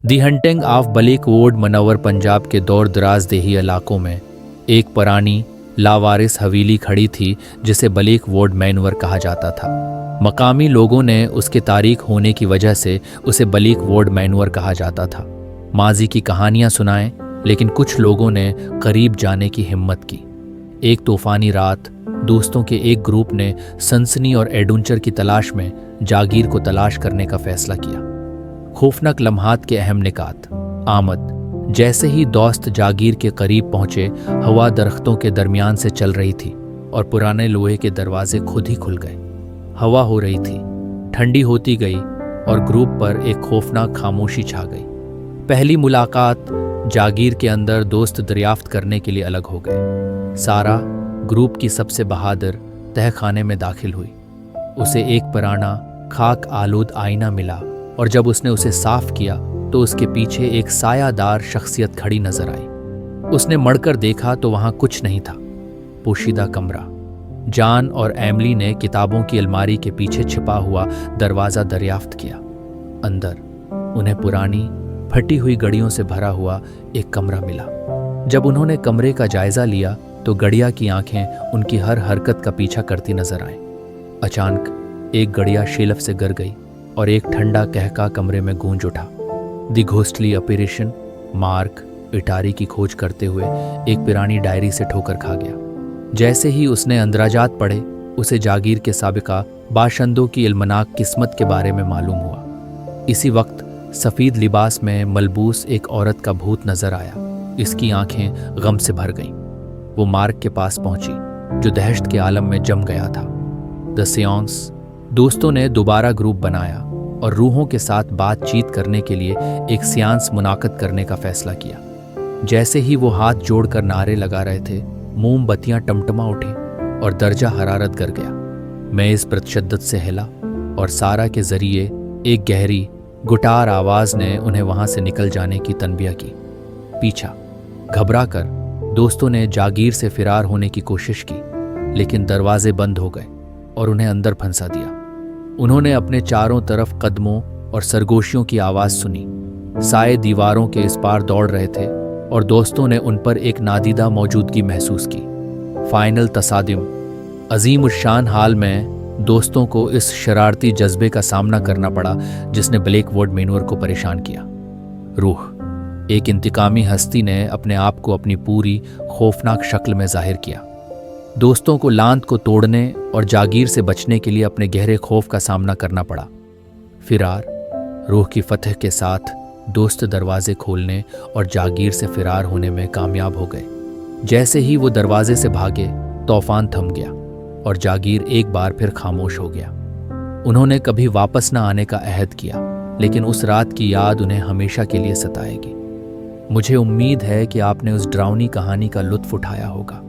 The hunting of बलीक वुड मनवर पंजाब के दौर दराज देही इलाकों में एक पुरानी लावारिस हवेली खड़ी थी जिसे बलीक वुड मैनवर कहा जाता था। मकामी लोगों ने उसके तारीख होने की वजह से उसे बलीक वुड मैनवर कहा जाता था। माजी की कहानियां सुनाएं, लेकिन कुछ लोगों ने करीब जाने की हिम्मत की। एक तूफानी रात दोस्तों के एक ग्रुप ने सनसनी और एडवेंचर की तलाश में जागीर को तलाश करने का फैसला किया। खौफनाक लम्हात के अहम निकात आमद। जैसे ही दोस्त जागीर के करीब पहुंचे, हवा दरख्तों के दरमियान से चल रही थी और पुराने लोहे के दरवाजे खुद ही खुल गए। हवा हो रही थी, ठंडी होती गई और ग्रुप पर एक खौफनाक खामोशी छा गई। पहली मुलाकात जागीर के अंदर दोस्त दरियाफ्त करने के लिए अलग हो गए। सारा ग्रुप की सबसे बहादुर तहखाने में दाखिल हुई। उसे एक पुराना खाक आलूद आईना मिला और जब उसने उसे साफ किया तो उसके पीछे एक सायादार शख्सियत खड़ी नजर आई। उसने मड़कर देखा तो वहां कुछ नहीं था। पोशीदा कमरा। जान और एमली ने किताबों की अलमारी के पीछे छिपा हुआ दरवाजा दरियाफ्त किया। अंदर उन्हें पुरानी फटी हुई घड़ियों से भरा हुआ एक कमरा मिला। जब उन्होंने कमरे का जायजा लिया तो गड़िया की आंखें उनकी हर हरकत का पीछा करती नजर आईं। अचानक एक गड़िया शेल्फ से गिर गई और एक ठंडा कहका कमरे में गूंज उठा। दी घोस्टली अपरेशन। मार्क इटारी की खोज करते हुए एक पुरानी डायरी से ठोकर खा गया। जैसे ही उसने अंदराजात पढ़े, उसे जागीर के साबिका बाशिंदों की इल्मनाक किस्मत के बारे में मालूम हुआ। इसी वक्त सफ़ीद लिबास में मलबूस एक औरत का भूत नजर आया। इसकी आंखें गम से भर गईं। वो मार्क के पास पहुंची, जो दहशत के आलम में जम गया था। The sense. दोस्तों ने दोबारा ग्रुप बनाया और रूहों के साथ बातचीत करने के लिए एक सियांस मुनाकद करने का फैसला किया। जैसे ही वो हाथ जोड़कर नारे लगा रहे थे, मोमबत्तियां टमटमा उठी और दर्जा हरारत गिर गया। मैं इस प्रतिशद्दत से हिला और सारा के जरिए एक गहरी गुटार आवाज ने उन्हें वहां से निकल जाने की तनबिया की। पीछा। घबराकर दोस्तों ने जागीर से फिरार होने की कोशिश की, लेकिन दरवाजे बंद हो गए और उन्हें अंदर फंसा दिया। उन्होंने अपने चारों तरफ कदमों और सरगोशियों की आवाज सुनी। साए दीवारों के इस पार दौड़ रहे थे और दोस्तों ने उन पर एक नादीदा मौजूदगी महसूस की। फाइनल तसादिम। अजीम उशान हाल में दोस्तों को इस शरारती जज्बे का सामना करना पड़ा जिसने ब्लेक वुड मैनवर को परेशान किया। रूह। एक इंतकामी हस्ती ने अपने आप को अपनी पूरी खौफनाक शक्ल में जाहिर किया। दोस्तों को लांत को तोड़ने और जागीर से बचने के लिए अपने गहरे खौफ का सामना करना पड़ा। फिरार। रूह की फतह के साथ दोस्त दरवाजे खोलने और जागीर से फिरार होने में कामयाब हो गए। जैसे ही वो दरवाजे से भागे, तूफान थम गया और जागीर एक बार फिर खामोश हो गया। उन्होंने कभी वापस न आने का अहद किया, लेकिन उस रात की याद उन्हें हमेशा के लिए सताएगी। मुझे उम्मीद है कि आपने उस डरावनी कहानी का लुत्फ उठाया होगा।